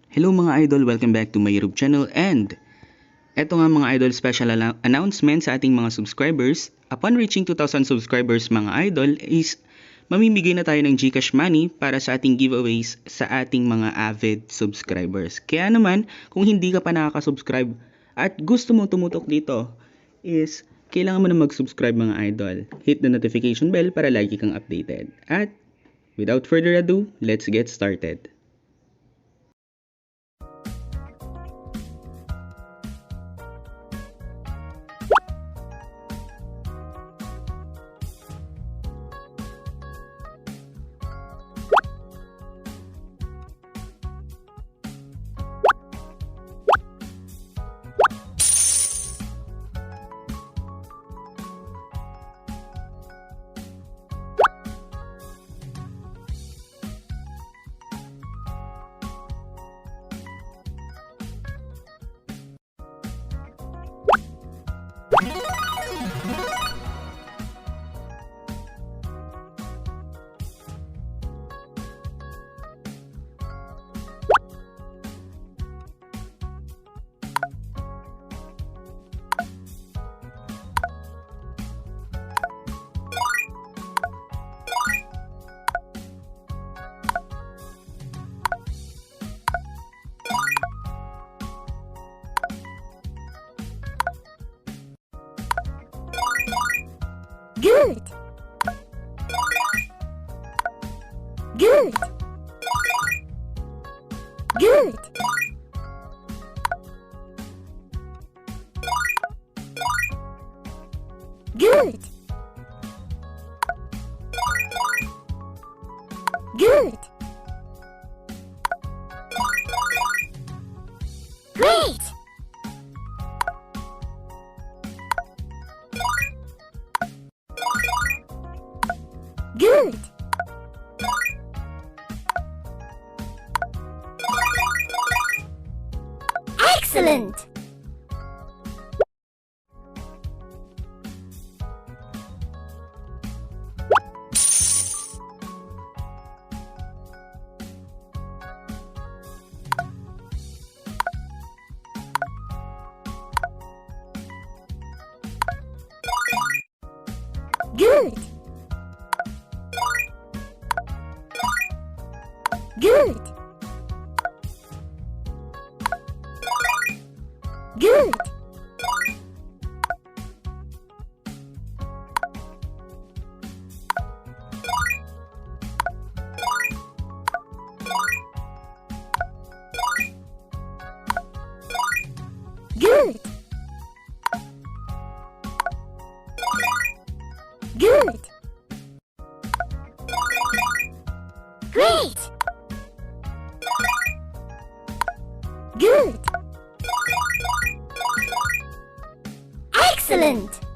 Hello mga idol, welcome back to my YouTube channel and eto nga mga idol, special announcement sa ating mga subscribers. Upon reaching 2,000 subscribers mga idol is mamimigay na tayo ng Gcash money para sa ating giveaways sa ating mga avid subscribers. Kaya naman, kung hindi ka pa nakaka-subscribe at gusto mo tumutok dito is kailangan mo na mag-subscribe mga idol. Hit the notification bell para lagi kang updated. At without further ado, let's get started. Good. Good. Good. Good. Good. Great. Good. Excellent. Good. Good. Good. Good. Good. Great. Good. Excellent.